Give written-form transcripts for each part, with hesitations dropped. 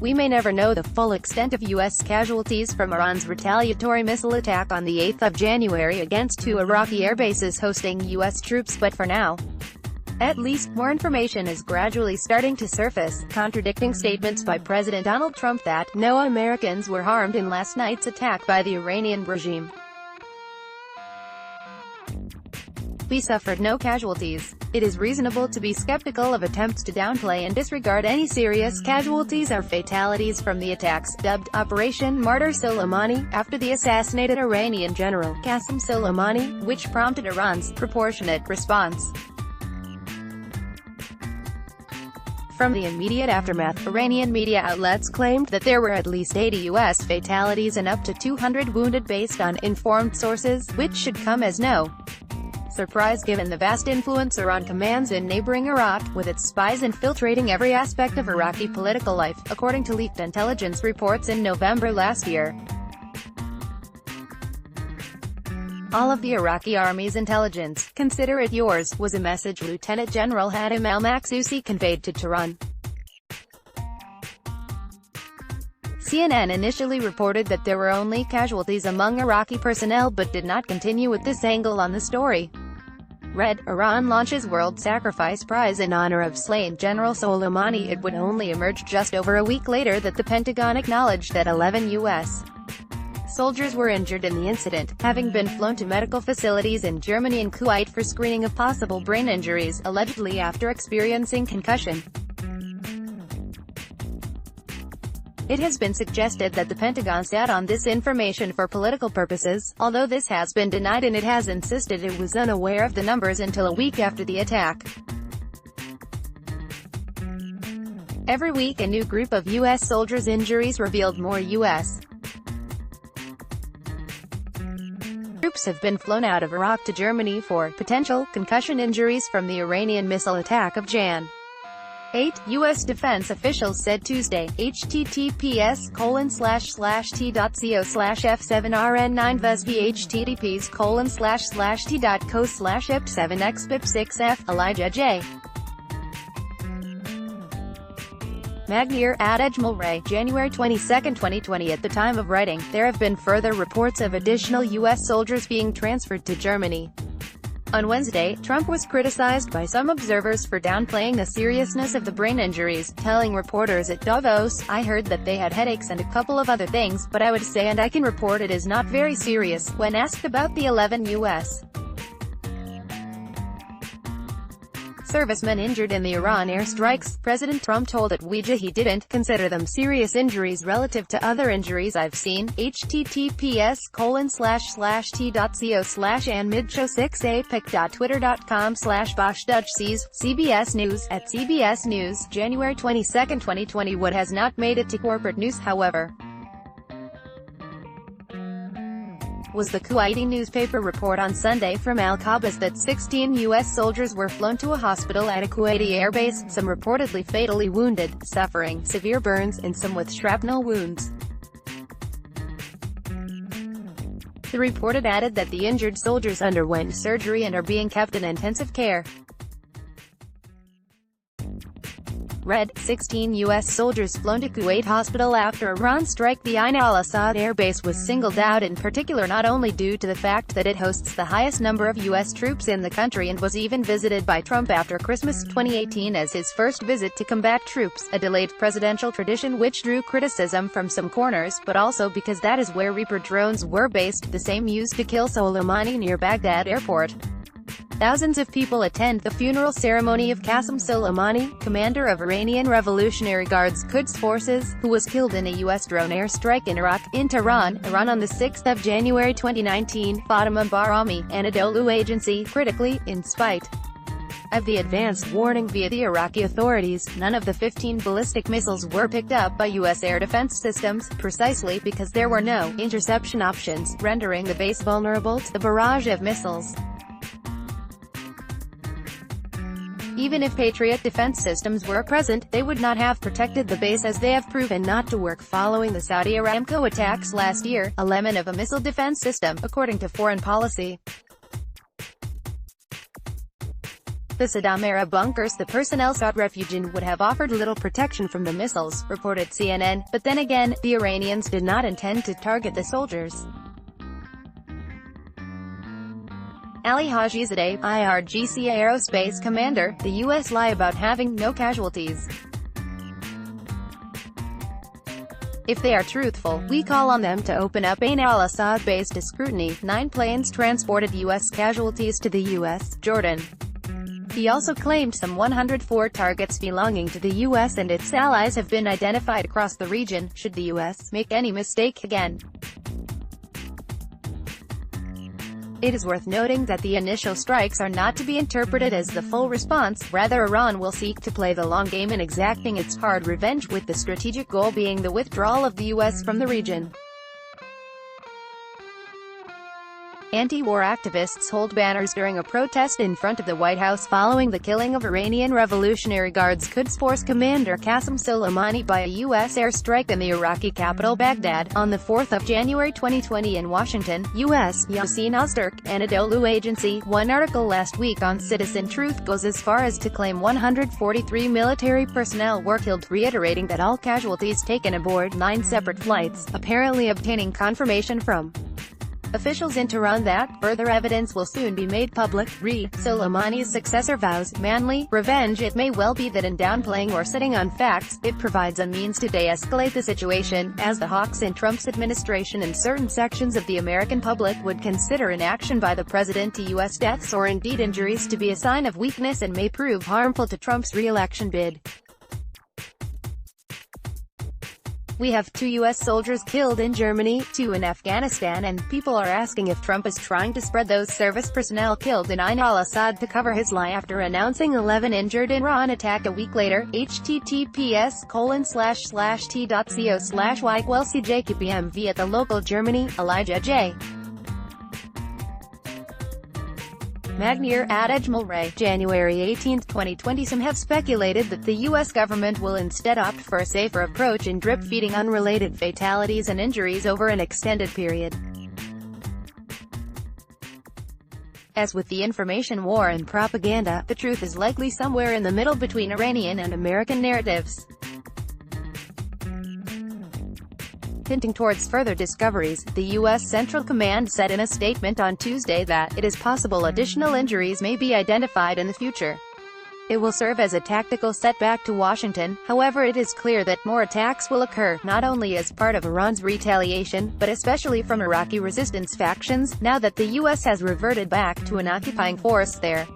We may never know the full extent of U.S. casualties from Iran's retaliatory missile attack on the 8th of January against two Iraqi air bases hosting U.S. troops, but for now, at least, more information is gradually starting to surface, contradicting statements by President Donald Trump that no Americans were harmed in last night's attack by the Iranian regime. We suffered no casualties. It is reasonable to be skeptical of attempts to downplay and disregard any serious casualties or fatalities from the attacks, dubbed Operation Martyr Soleimani, after the assassinated Iranian general, Qasem Soleimani, which prompted Iran's proportionate response. From the immediate aftermath, Iranian media outlets claimed that there were at least 80 U.S. fatalities and up to 200 wounded based on informed sources, which should come as no surprise given the vast influence Iran commands in neighboring Iraq, with its spies infiltrating every aspect of Iraqi political life, according to leaked intelligence reports in November last year. All of the Iraqi army's intelligence, consider it yours, was a message Lieutenant General Hatem al-Maksusi conveyed to Tehran. CNN initially reported that there were only casualties among Iraqi personnel but did not continue with this angle on the story. Read, Iran launches World Sacrifice Prize in honor of slain General Soleimani. It would only emerge just over a week later that the Pentagon acknowledged that 11 U.S. soldiers were injured in the incident, having been flown to medical facilities in Germany and Kuwait for screening of possible brain injuries, allegedly after experiencing concussion. It has been suggested that the Pentagon sat on this information for political purposes, although this has been denied, and it has insisted it was unaware of the numbers until a week after the attack. Every week a new group of U.S. soldiers' injuries revealed more U.S. troops have been flown out of Iraq to Germany for potential concussion injuries from the Iranian missile attack of Jan. 8, U.S. defense officials said Tuesday. https://t.co/f7rn9vsv https://t.co/ep7xpip6f Elijah J. Magnier, Adejmal Ray, January 22, 2020. At the time of writing, there have been further reports of additional U.S. soldiers being transferred to Germany. On Wednesday, Trump was criticized by some observers for downplaying the seriousness of the brain injuries, telling reporters at Davos, I heard that they had headaches and a couple of other things, but I would say and I can report it is not very serious. When asked about the 11 U.S. servicemen injured in the Iran airstrikes, President Trump told Atweja he didn't consider them serious injuries relative to other injuries I've seen. https://t.co/anmidshow6apic.twitter.com/BoschDutchSees, CBS News, at CBS News, January 22, 2020. What has not made it to corporate news, however, was the Kuwaiti newspaper report on Sunday from Al-Qabas that 16 U.S. soldiers were flown to a hospital at a Kuwaiti airbase, some reportedly fatally wounded, suffering severe burns, and some with shrapnel wounds. The report added that the injured soldiers underwent surgery and are being kept in intensive care. Read, 16 U.S. soldiers flown to Kuwait hospital after Iran strike. The Ain al-Assad air base was singled out in particular not only due to the fact that it hosts the highest number of U.S. troops in the country and was even visited by Trump after Christmas 2018 as his first visit to combat troops, a delayed presidential tradition which drew criticism from some corners, but also because that is where Reaper drones were based, the same used to kill Soleimani near Baghdad airport. Thousands of people attend the funeral ceremony of Qasem Soleimani, commander of Iranian Revolutionary Guards Quds forces, who was killed in a U.S. drone airstrike in Iraq, in Tehran, Iran on 6 January 2019, Fatima Barami, Anadolu Agency. Critically, in spite of the advanced warning via the Iraqi authorities, none of the 15 ballistic missiles were picked up by U.S. air defense systems, precisely because there were no interception options, rendering the base vulnerable to the barrage of missiles. Even if Patriot defense systems were present, they would not have protected the base as they have proven not to work following the Saudi Aramco attacks last year, a lemon of a missile defense system, according to Foreign Policy. the Saddam-era bunkers, the personnel sought refuge in would have offered little protection from the missiles, reported CNN, but then again, the Iranians did not intend to target the soldiers. Ali Hajizadeh, IRGC Aerospace commander, the U.S. lie about having no casualties. If they are truthful, we call on them to open up Ain al-Assad base to scrutiny. 9 planes transported U.S. casualties to the U.S., Jordan. He also claimed some 104 targets belonging to the U.S. and its allies have been identified across the region, should the U.S. make any mistake again. It is worth noting that the initial strikes are not to be interpreted as the full response, rather Iran will seek to play the long game in exacting its hard revenge, with the strategic goal being the withdrawal of the U.S. from the region. Anti-war activists hold banners during a protest in front of the White House following the killing of Iranian Revolutionary Guards Quds Force commander Qasem Soleimani by a U.S. airstrike in the Iraqi capital Baghdad. On the 4th of January 2020 in Washington, U.S. Yassin Ozturk, Anadolu Agency, one article last week on Citizen Truth goes as far as to claim 143 military personnel were killed, reiterating that all casualties taken aboard 9 separate flights, apparently obtaining confirmation from officials in Tehran that further evidence will soon be made public. Soleimani's successor vows manly revenge. It may well be that in downplaying or sitting on facts, it provides a means to de-escalate the situation, as the hawks in Trump's administration and certain sections of the American public would consider inaction by the president to U.S. deaths or indeed injuries to be a sign of weakness and may prove harmful to Trump's re-election bid. We have 2 U.S. soldiers killed in Germany, 2 in Afghanistan, and people are asking if Trump is trying to spread those service personnel killed in Ain al-Assad to cover his lie after announcing 11 injured in Iran attack a week later. https://t.co/ygwellcjkpm via the local Germany, Elijah J. Magnier, Adage Mulray, January 18, 2020. Some have speculated that the U.S. government will instead opt for a safer approach in drip-feeding unrelated fatalities and injuries over an extended period. As with the information war and propaganda, the truth is likely somewhere in the middle between Iranian and American narratives. Hinting towards further discoveries, the U.S. Central Command said in a statement on Tuesday that it is possible additional injuries may be identified in the future. It will serve as a tactical setback to Washington. However, it is clear that more attacks will occur, not only as part of Iran's retaliation, but especially from Iraqi resistance factions, now that the U.S. has reverted back to an occupying force there.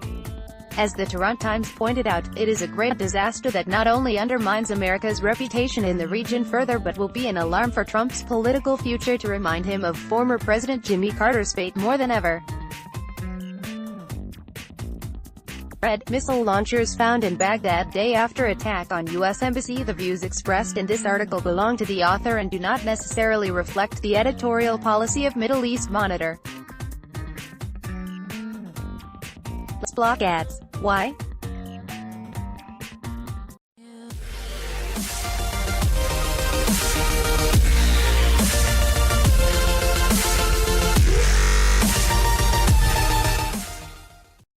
As the Tehran Times pointed out, it is a great disaster that not only undermines America's reputation in the region further but will be an alarm for Trump's political future, to remind him of former President Jimmy Carter's fate more than ever. Red missile launchers found in Baghdad day after attack on U.S. Embassy. The views expressed in this article belong to the author and do not necessarily reflect the editorial policy of Middle East Monitor. Let's block ads. Why?